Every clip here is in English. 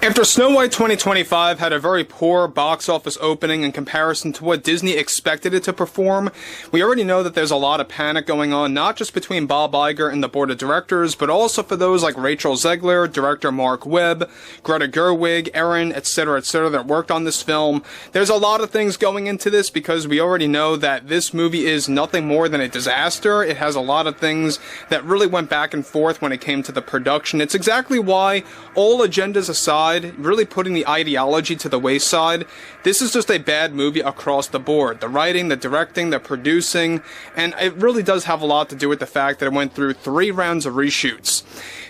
After Snow White 2025 had a very poor box office opening in comparison to what Disney expected it to perform, we already know that there's a lot of panic going on, not just between Bob Iger and the board of directors, but also for those like Rachel Zegler, director Mark Webb, Greta Gerwig, Erin, etc., that worked on this film. There's a lot of things going into this because we already know that this movie is nothing more than a disaster. It has a lot of things that really went back and forth when it came to the production. It's exactly why, all agendas aside, really putting the ideology to the wayside, this is just a bad movie across the board. The writing, the directing, the producing, and it really does have a lot to do with the fact that it went through 3 rounds of reshoots.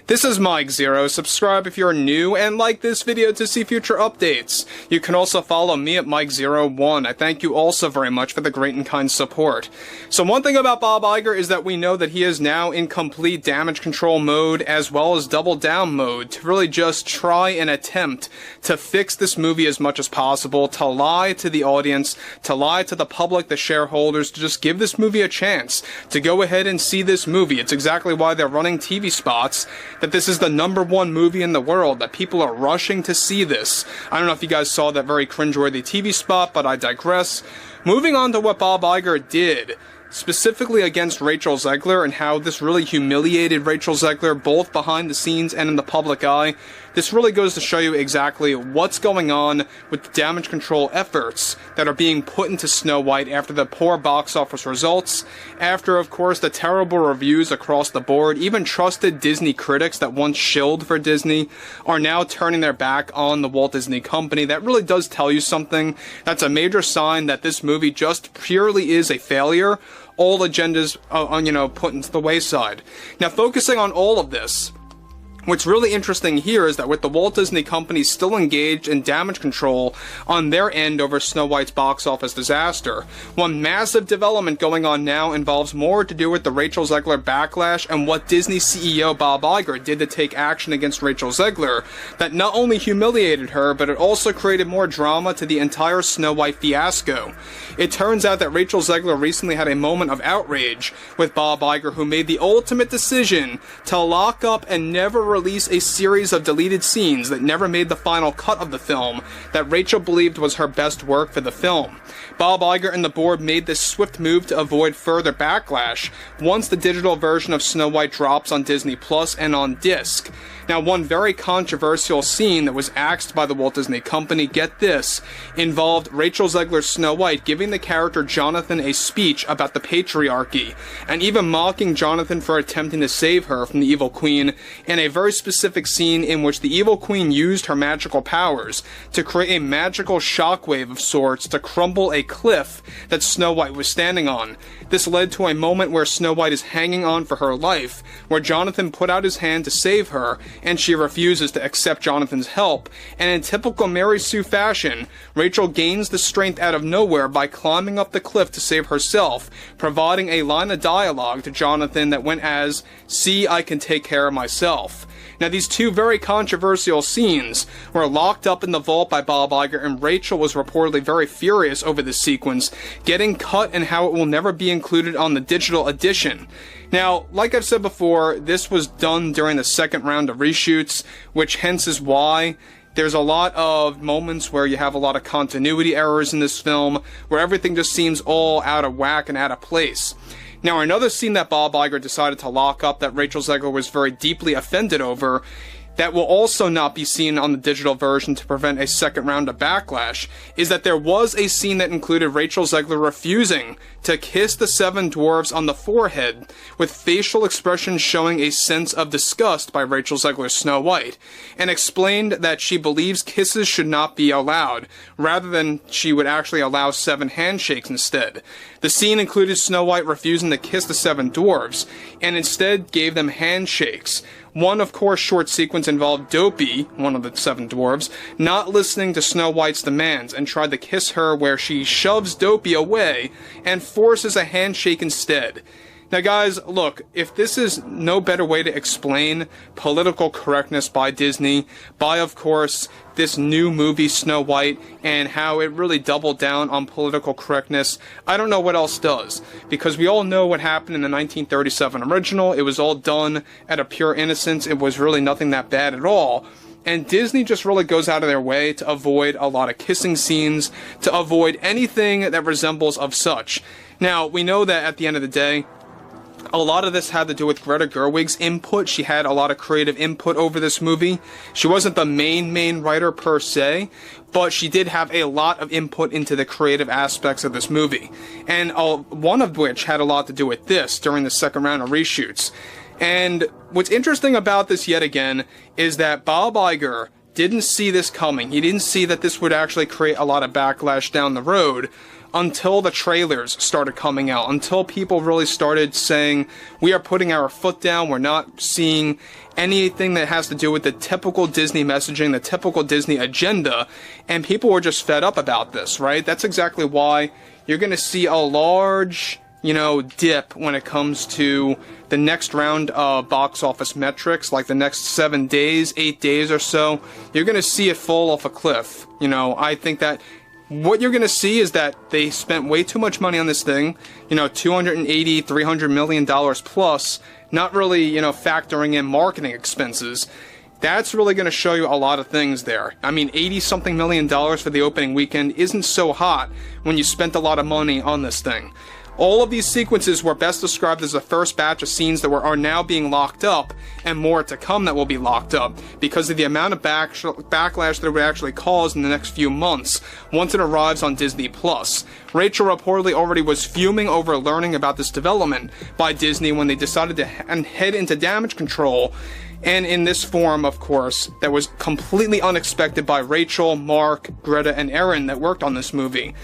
This is Mike Zero. Subscribe if you're new, and like this video to see future updates. You can also follow me at Mike01. I thank you also very much for the great and kind support. So one thing about Bob Iger is that we know that he is now in complete damage control mode as well as double down mode to really just try and attempt to fix this movie as much as possible, to lie to the audience, to lie to the public, the shareholders, to just give this movie a chance, to go ahead and see this movie. It's exactly why they're running TV spots that this is the #1 movie in the world, that people are rushing to see this. I don't know if you guys saw that very cringeworthy TV spot, but I digress. Moving on to what Bob Iger did, specifically against Rachel Zegler, and how this really humiliated Rachel Zegler, both behind the scenes and in the public eye. This really goes to show you exactly what's going on with the damage control efforts that are being put into Snow White after the poor box office results, after, of course, the terrible reviews across the board. Even trusted Disney critics that once shilled for Disney are now turning their back on the Walt Disney Company. That really does tell you something. That's a major sign that this movie just purely is a failure. All agendas, put into the wayside. Now, focusing on all of this, what's really interesting here is that with the Walt Disney Company still engaged in damage control on their end over Snow White's box office disaster, one massive development going on now involves more to do with the Rachel Zegler backlash and what Disney CEO Bob Iger did to take action against Rachel Zegler that not only humiliated her, but it also created more drama to the entire Snow White fiasco. It turns out that Rachel Zegler recently had a moment of outrage with Bob Iger, who made the ultimate decision to lock up and never release a series of deleted scenes that never made the final cut of the film that Rachel believed was her best work for the film. Bob Iger and the board made this swift move to avoid further backlash once the digital version of Snow White drops on Disney Plus and on disc. Now, one very controversial scene that was axed by the Walt Disney Company, get this, involved Rachel Zegler's Snow White giving the character Jonathan a speech about the patriarchy, and even mocking Jonathan for attempting to save her from the evil queen, in a very specific scene in which the evil queen used her magical powers to create a magical shockwave of sorts to crumble a cliff that Snow White was standing on. This led to a moment where Snow White is hanging on for her life, where Jonathan put out his hand to save her, and she refuses to accept Jonathan's help, and in typical Mary Sue fashion, Rachel gains the strength out of nowhere by climbing up the cliff to save herself, providing a line of dialogue to Jonathan that went as, "See, I can take care of myself." Now, these two very controversial scenes were locked up in the vault by Bob Iger, and Rachel was reportedly very furious over this sequence getting cut and how it will never be included on the digital edition. Now, like I've said before, this was done during the second round of reshoots, which hence is why there's a lot of moments where you have a lot of continuity errors in this film, where everything just seems all out of whack and out of place. Now, another scene that Bob Iger decided to lock up that Rachel Zegler was very deeply offended over, that will also not be seen on the digital version to prevent a second round of backlash, is that there was a scene that included Rachel Zegler refusing to kiss the 7 dwarves on the forehead, with facial expressions showing a sense of disgust by Rachel Zegler's Snow White, and explained that she believes kisses should not be allowed, rather than she would actually allow 7 handshakes instead. The scene included Snow White refusing to kiss the 7 dwarves, and instead gave them handshakes. One, of course, short sequence involved Dopey, one of the 7 dwarves, not listening to Snow White's demands and tried to kiss her, where she shoves Dopey away and forces a handshake instead. Now guys, look, if this is no better way to explain political correctness by Disney, by, of course, this new movie Snow White, and how it really doubled down on political correctness, I don't know what else does. Because we all know what happened in the 1937 original. It was all done out of pure innocence. It was really nothing that bad at all. And Disney just really goes out of their way to avoid a lot of kissing scenes, to avoid anything that resembles of such. Now, we know that at the end of the day, a lot of this had to do with Greta Gerwig's input. She had a lot of creative input over this movie. She wasn't the main writer per se, but she did have a lot of input into the creative aspects of this movie. And one of which had a lot to do with this during the second round of reshoots. And what's interesting about this yet again is that Bob Iger didn't see this coming. He didn't see that this would actually create a lot of backlash down the road until the trailers started coming out, until people really started saying, we are putting our foot down, we're not seeing anything that has to do with the typical Disney messaging, the typical Disney agenda, and people were just fed up about this, right? That's exactly why you're going to see a large, dip when it comes to the next round of box office metrics, like the next 7 days, 8 days or so. You're going to see it fall off a cliff. I think that what you're going to see is that they spent way too much money on this thing, $280, $300 million plus, not really, factoring in marketing expenses. That's really going to show you a lot of things there. I mean, $80-something million for the opening weekend isn't so hot when you spent a lot of money on this thing. All of these sequences were best described as the first batch of scenes that are now being locked up, and more to come that will be locked up, because of the amount of backlash that it would actually cause in the next few months, once it arrives on Disney+. Rachel reportedly already was fuming over learning about this development by Disney when they decided to head into damage control, and in this form, of course, that was completely unexpected by Rachel, Mark, Greta, and Erin that worked on this movie.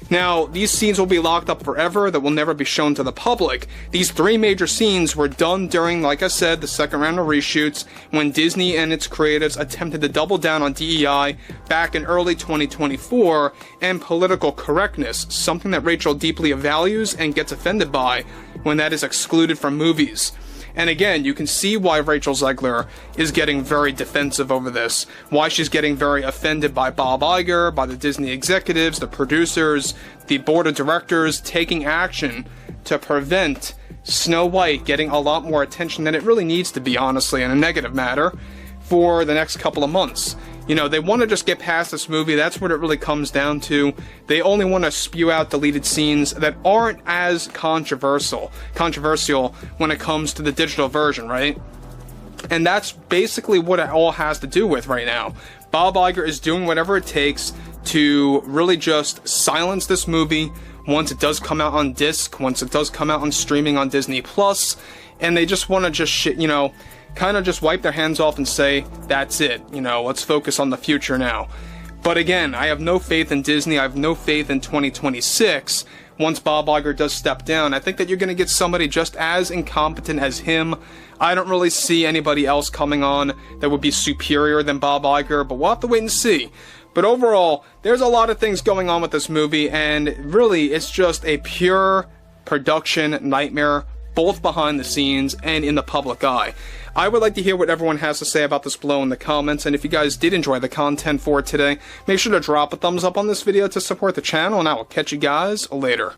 Now, these scenes will be locked up forever, that will never be shown to the public. These 3 major scenes were done during, like I said, the second round of reshoots, when Disney and its creatives attempted to double down on DEI back in early 2024, and political correctness, something that Rachel deeply values and gets offended by when that is excluded from movies. And again, you can see why Rachel Zegler is getting very defensive over this, why she's getting very offended by Bob Iger, by the Disney executives, the producers, the board of directors taking action to prevent Snow White getting a lot more attention than it really needs to be, honestly, in a negative matter, for the next couple of months. They want to just get past this movie. That's what it really comes down to. They only want to spew out deleted scenes that aren't as controversial when it comes to the digital version, right? And that's basically what it all has to do with right now. Bob Iger is doing whatever it takes to really just silence this movie once it does come out on disc, once it does come out on streaming on Disney+, and they just want to just kind of just wipe their hands off and say, that's it, let's focus on the future now. But again, I have no faith in Disney, I have no faith in 2026. Once Bob Iger does step down, I think that you're going to get somebody just as incompetent as him. I don't really see anybody else coming on that would be superior than Bob Iger, but we'll have to wait and see. But overall, there's a lot of things going on with this movie, and really, it's just a pure production nightmare, both behind the scenes and in the public eye. I would like to hear what everyone has to say about this below in the comments, and if you guys did enjoy the content for today, make sure to drop a thumbs up on this video to support the channel, and I will catch you guys later.